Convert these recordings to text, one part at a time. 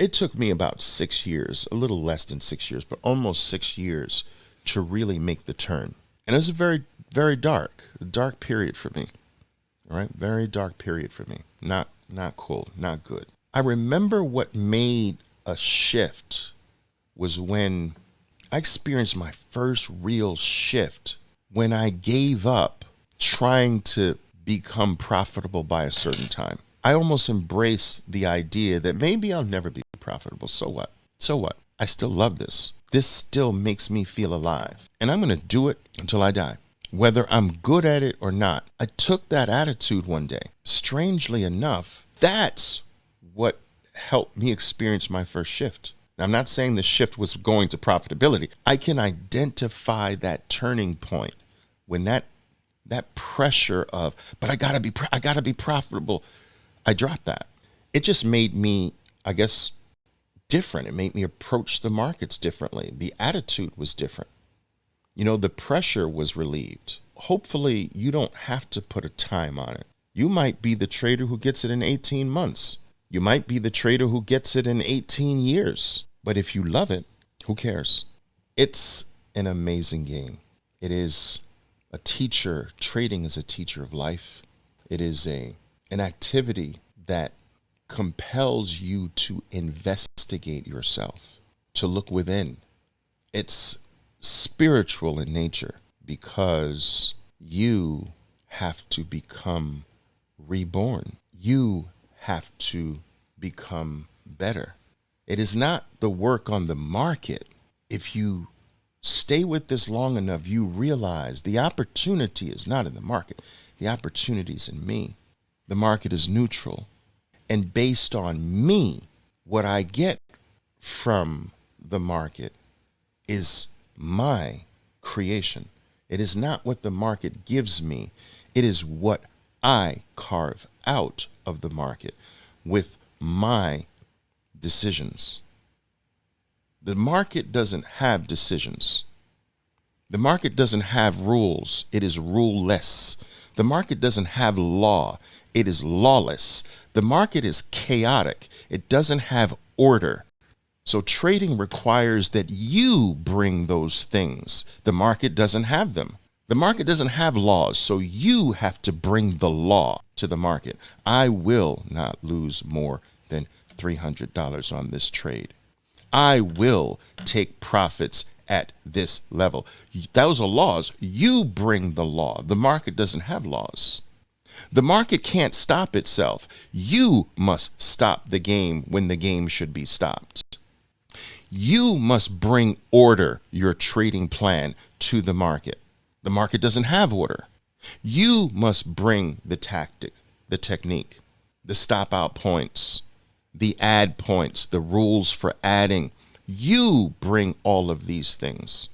It took me about 6 years, a little less than 6 years, but almost 6 years to really make the turn. And it was a very, very dark period for me. All right. Very dark period for me. Not cool, not good. I remember what made a shift was when I experienced my first real shift when I gave up trying to become profitable by a certain time. I almost embraced the idea that maybe I'll never be profitable. So what? So what? I still love this. This still makes me feel alive. And I'm going to do it until I die, whether I'm good at it or not. I took that attitude one day. Strangely enough, that's what helped me experience my first shift. Now, I'm not saying the shift was going to profitability. I can identify that turning point when that pressure of, but I gotta be profitable. I dropped that. It just made me, I guess, different. It made me approach the markets differently. The attitude was different. You know, the pressure was relieved. Hopefully, you don't have to put a time on it. You might be the trader who gets it in 18 months. You might be the trader who gets it in 18 years. But if you love it, who cares? It's an amazing game. It is a teacher. Trading is a teacher of life. It is an activity that compels you to investigate yourself, to look within. It's spiritual in nature because you have to become reborn. You have to become better. It is not the work on the market. If you stay with this long enough, you realize the opportunity is not in the market. The opportunity is in me. The market is neutral. And based on me, what I get from the market is my creation. It is not what the market gives me. It is what I carve out of the market with my decisions. The market doesn't have decisions. The market doesn't have rules. It is ruleless. The market doesn't have law. It is lawless. The market is chaotic. It doesn't have order. So trading requires that you bring those things. The market doesn't have them. The market doesn't have laws, so you have to bring the law to the market. I will not lose more than $300 on this trade. I will take profits at this level. Those are laws. You bring the law. The market doesn't have laws. The market can't stop itself. You must stop the game when the game should be stopped. You must bring order, your trading plan, to the market. The market doesn't have order. You must bring the tactic, the technique, the stop out points, the add points, the rules for adding. You bring all of these things.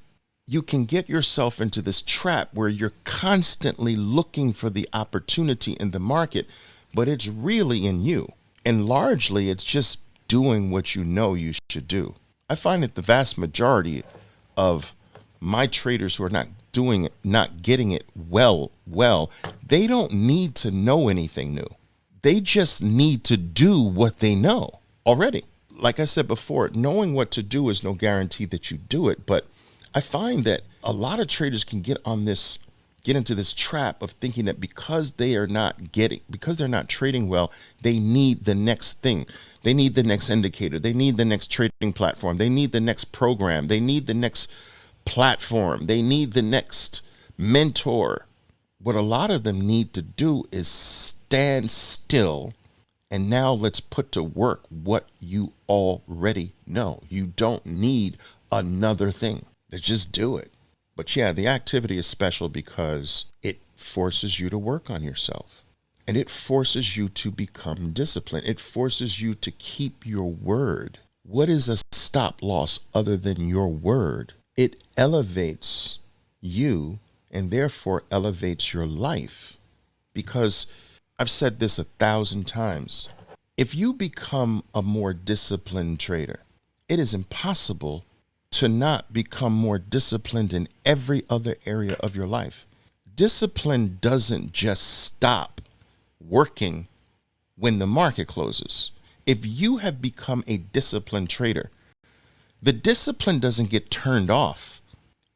You can get yourself into this trap where you're constantly looking for the opportunity in the market, but it's really in you. And largely, it's just doing what you know you should do. I find that the vast majority of my traders who are not doing it, not getting it well, they don't need to know anything new. They just need to do what they know already. Like I said before, knowing what to do is no guarantee that you do it, but I find that a lot of traders can get into this trap of thinking that because they're not trading well, they need the next thing. They need the next indicator. They need the next trading platform. They need the next program. They need the next platform. They need the next mentor. What a lot of them need to do is stand still. And now let's put to work what you already know. You don't need another thing. Just do it. But yeah, the activity is special because it forces you to work on yourself. And it forces you to become disciplined. It forces you to keep your word. What is a stop loss other than your word? It elevates you and therefore elevates your life. Because I've said this 1,000 times. If you become a more disciplined trader, it is impossible to not become more disciplined in every other area of your life. Discipline doesn't just stop working when the market closes. if you have become a disciplined trader, the discipline doesn't get turned off.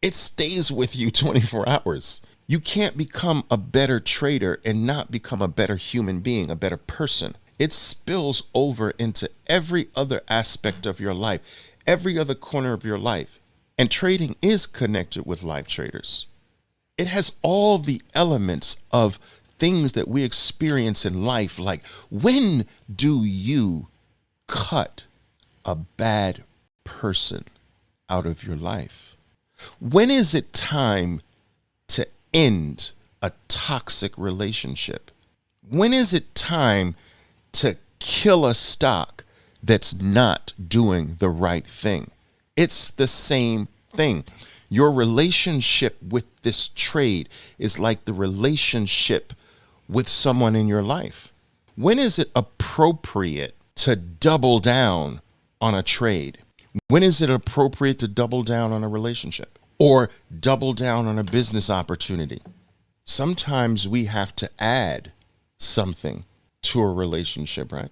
It stays with you 24 hours. You can't become a better trader and not become a better human being, a better person. It spills over into every other aspect of your life, every other corner of your life. And trading is connected with live traders. It has all the elements of things that we experience in life, like when do you cut a bad person out of your life? When is it time to end a toxic relationship? When is it time to kill a stock that's not doing the right thing? It's the same thing. Your relationship with this trade is like the relationship with someone in your life. When is it appropriate to double down on a trade? When is it appropriate to double down on a relationship or double down on a business opportunity? Sometimes we have to add something to a relationship, right?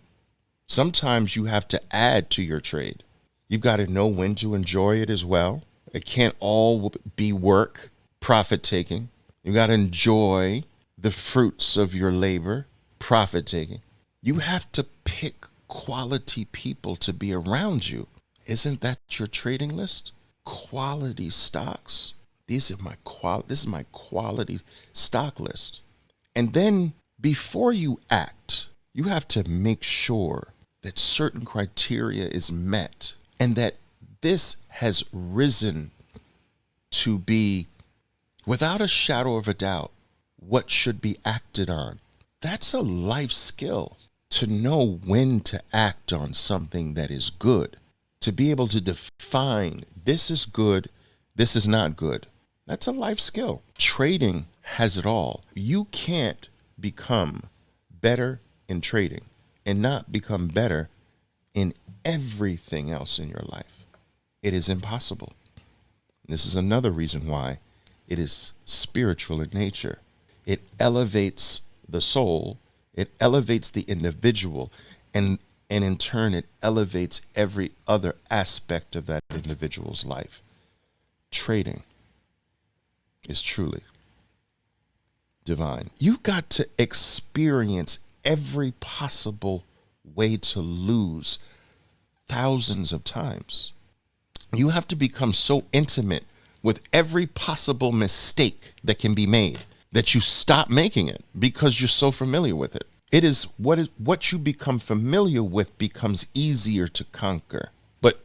Sometimes you have to add to your trade. You've got to know when to enjoy it as well. It can't all be work, profit taking. You got to enjoy the fruits of your labor, profit taking. You have to pick quality people to be around you. Isn't that your trading list? Quality stocks. This is my quality stock list. And then before you act, you have to make sure that certain criteria is met and that this has risen to be, without a shadow of a doubt, what should be acted on. That's a life skill, to know when to act on something that is good, to be able to define this is good, this is not good. That's a life skill. Trading has it all. You can't become better in trading and not become better in everything else in your life. It is impossible. This is another reason why it is spiritual in nature. It elevates the soul, it elevates the individual, and in turn it elevates every other aspect of that individual's life. Trading is truly divine. You've got to experience every possible way to lose thousands of times. You have to become so intimate with every possible mistake that can be made that you stop making it because you're so familiar with it. It is what you become familiar with becomes easier to conquer. But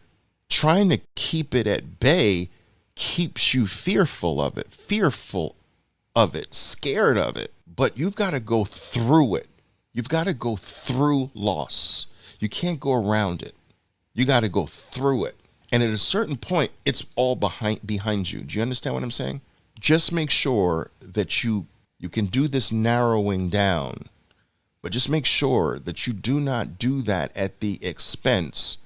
trying to keep it at bay keeps you fearful of it, scared of it. But you've got to go through it. You've got to go through loss. You can't go around it. You got to go through it. And at a certain point, it's all behind you. Do you understand what I'm saying? Just make sure that you can do this narrowing down, but just make sure that you do not do that at the expense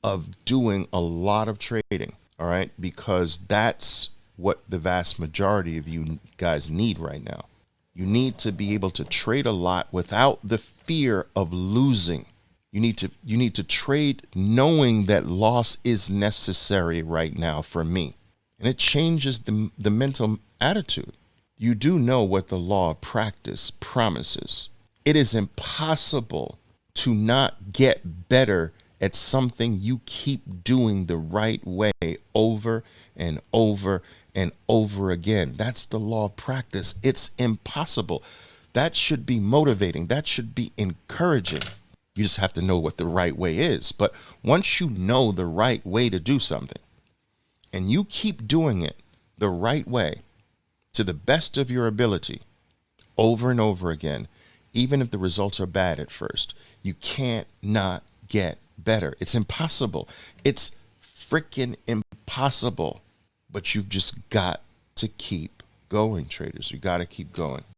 of doing a lot of trading, all right? Because that's what the vast majority of you guys need right now. You need to be able to trade a lot without the fear of losing. You need to trade knowing that loss is necessary right now for me. And it changes the mental attitude. You do know what the law of practice promises. It is impossible to not get better at something you keep doing the right way over and over and over again. That's the law of practice. It's impossible. That should be motivating. That should be encouraging. You just have to know what the right way is. But once you know the right way to do something and you keep doing it the right way to the best of your ability over and over again, even if the results are bad at first, you can't not get better. It's impossible. It's freaking impossible. But you've just got to keep going, traders. You got to keep going.